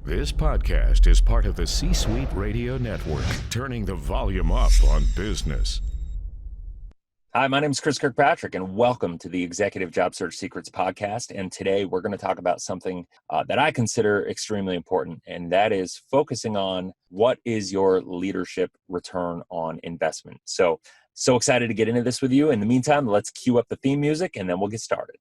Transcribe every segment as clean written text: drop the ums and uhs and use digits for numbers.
This podcast is part of the C-Suite Radio Network, turning the volume up on business. Hi, my name is Chris Kirkpatrick, and welcome to the Executive Job Search Secrets podcast. And today we're going to talk about something that I consider extremely important, and that is focusing on what is your leadership return on investment. So excited to get into this with you. In the meantime, let's cue up the theme music, and then we'll get started.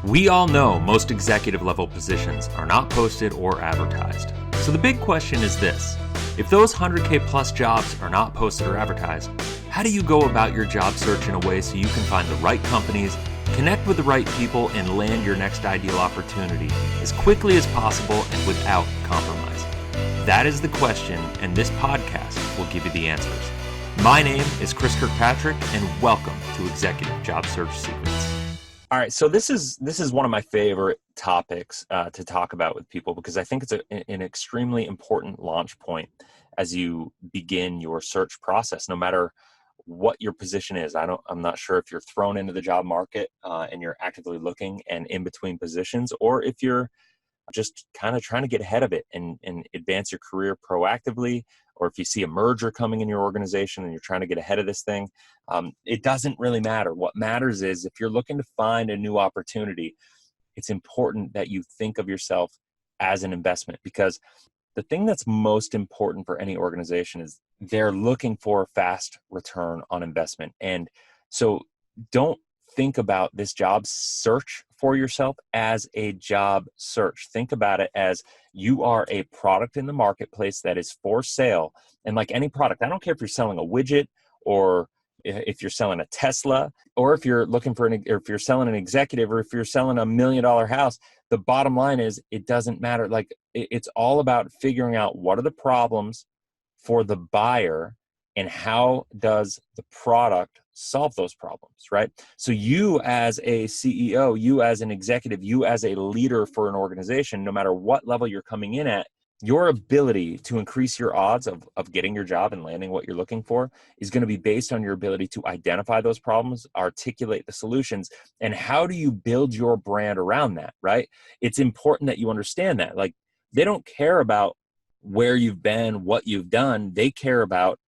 We all know most executive level positions are not posted or advertised. So the big question is this: if those 100K plus jobs are not posted or advertised, how do you go about your job search in a way so you can find the right companies, connect with the right people, and land your next ideal opportunity as quickly as possible and without compromise? That is the question, and this podcast will give you the answers. My name is Chris Kirkpatrick, and welcome to Executive Job Search Secrets. All right, so this is one of my favorite topics to talk about with people, because I think it's an extremely important launch point as you begin your search process, no matter what your position is. I'm not sure if you're thrown into the job market and you're actively looking and in between positions, or if you're just kind of trying to get ahead of it and advance your career proactively, or if you see a merger coming in your organization and you're trying to get ahead of this thing. It doesn't really matter. What matters is, if you're looking to find a new opportunity, it's important that you think of yourself as an investment, because the thing that's most important for any organization is they're looking for a fast return on investment. And so don't think about this job search for yourself as a job search. Think about it as you are a product in the marketplace that is for sale. And like any product, I don't care if you're selling a widget, or if you're selling a Tesla, or if you're looking for or if you're selling an executive, or if you're selling $1 million house. The bottom line is, it doesn't matter. Like, it's all about figuring out what are the problems for the buyer and how does the product solve those problems, right? So you as a CEO, you as an executive, you as a leader for an organization, no matter what level you're coming in at, your ability to increase your odds of getting your job and landing what you're looking for is going to be based on your ability to identify those problems, articulate the solutions, and how do you build your brand around that, right? It's important that you understand that. Like, they don't care about where you've been, what you've done. They care about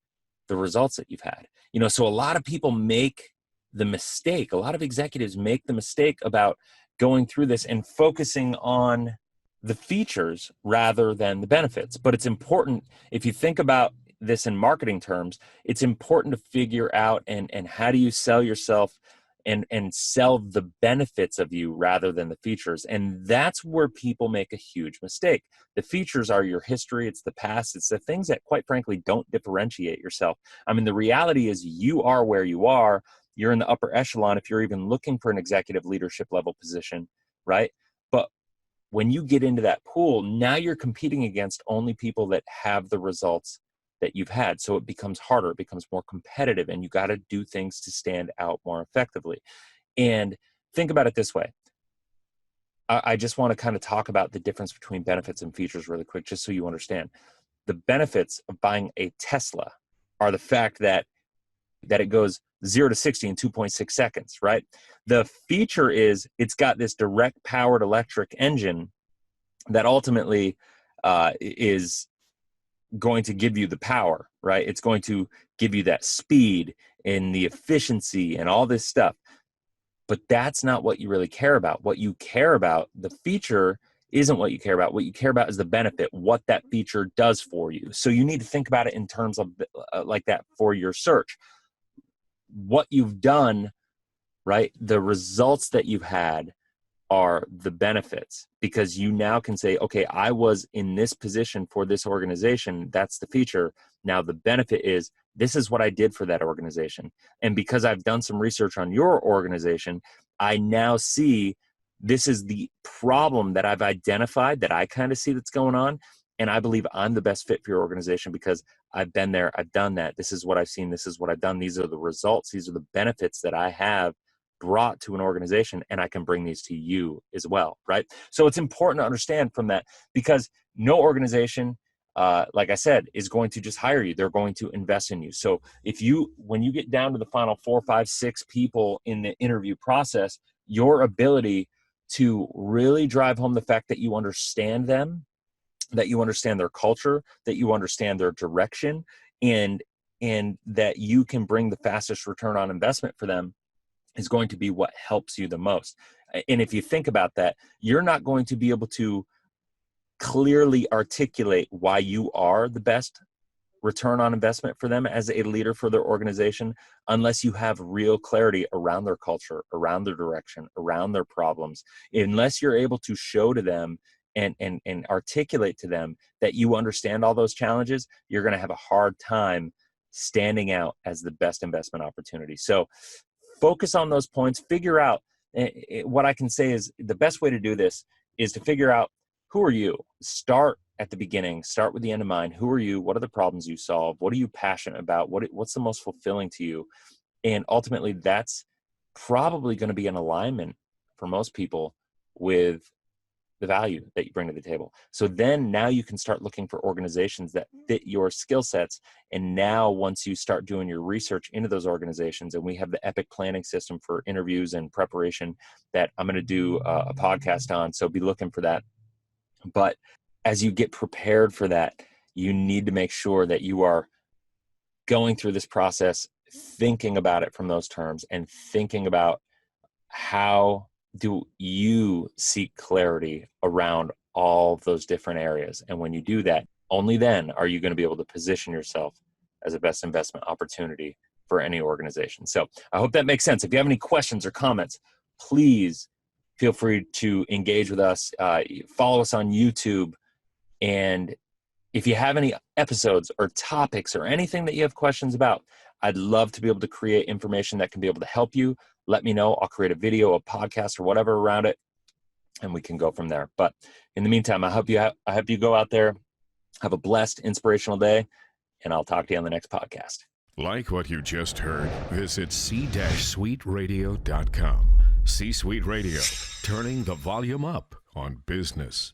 the results that you've had. So a lot of people make the mistake, a lot of executives make the mistake about going through this and focusing on the features rather than the benefits. But it's important, if you think about this in marketing terms, it's important to figure out and how do you sell yourself and sell the benefits of you rather than the features. And that's where people make a huge mistake. The features are your history, it's the past, it's the things that, quite frankly, don't differentiate yourself. I mean, the reality is you are where you are. You're in the upper echelon if you're even looking for an executive leadership level position, right? But when you get into that pool, now you're competing against only people that have the results that you've had. So it becomes harder, it becomes more competitive, and you got to do things to stand out more effectively. And think about it this way. I just want to kind of talk about the difference between benefits and features really quick, just so you understand. The benefits of buying a Tesla are the fact that it goes 0 to 60 in 2.6 seconds, right? The feature is it's got this direct powered electric engine that ultimately is going to give you the power, right? It's going to give you that speed and the efficiency and all this stuff. But that's not what you really care about. What you care about, the feature, isn't what you care about. What you care about is the benefit, what that feature does for you. So you need to think about it in terms of like that for your search. What you've done, right? The results that you've had are the benefits, because you now can say, okay, I was in this position for this organization. That's the feature. Now the benefit is, this is what I did for that organization. And because I've done some research on your organization, I now see this is the problem that I've identified, that I kind of see that's going on. And I believe I'm the best fit for your organization because I've been there, I've done that. This is what I've seen. This is what I've done. These are the results. These are the benefits that I have brought to an organization, and I can bring these to you as well, right? So it's important to understand from that, because no organization, like I said, is going to just hire you. They're going to invest in you. So when you get down to the final 4, 5, 6 people in the interview process, your ability to really drive home the fact that you understand them that you understand their culture, that you understand their direction, and that you can bring the fastest return on investment for them is going to be what helps you the most. And if you think about that, you're not going to be able to clearly articulate why you are the best return on investment for them as a leader for their organization unless you have real clarity around their culture, around their direction, around their problems. Unless you're able to show to them and articulate to them that you understand all those challenges, you're going to have a hard time standing out as the best investment opportunity. So focus on those points, figure out what I can say is the best way to do this is to figure out, who are you? Start at the beginning, start with the end in mind. Who are you? What are the problems you solve? What are you passionate about? What's the most fulfilling to you? And ultimately, that's probably going to be in alignment for most people with the value that you bring to the table. So then now you can start looking for organizations that fit your skill sets. And now once you start doing your research into those organizations, and we have the Epic planning system for interviews and preparation that I'm going to do a podcast on. So be looking for that. But as you get prepared for that, you need to make sure that you are going through this process, thinking about it from those terms, and thinking about how do you seek clarity around all of those different areas. And when you do that, only then are you going to be able to position yourself as a best investment opportunity for any organization. So I hope that makes sense. If you have any questions or comments, please feel free to engage with us. Follow us on YouTube. And if you have any episodes or topics or anything that you have questions about, I'd love to be able to create information that can be able to help you. Let me know. I'll create a video, a podcast, or whatever around it, and we can go from there. But in the meantime, I hope you go out there, have a blessed, inspirational day, and I'll talk to you on the next podcast. Like what you just heard, visit c-suiteradio.com. C-Suite Radio, turning the volume up on business.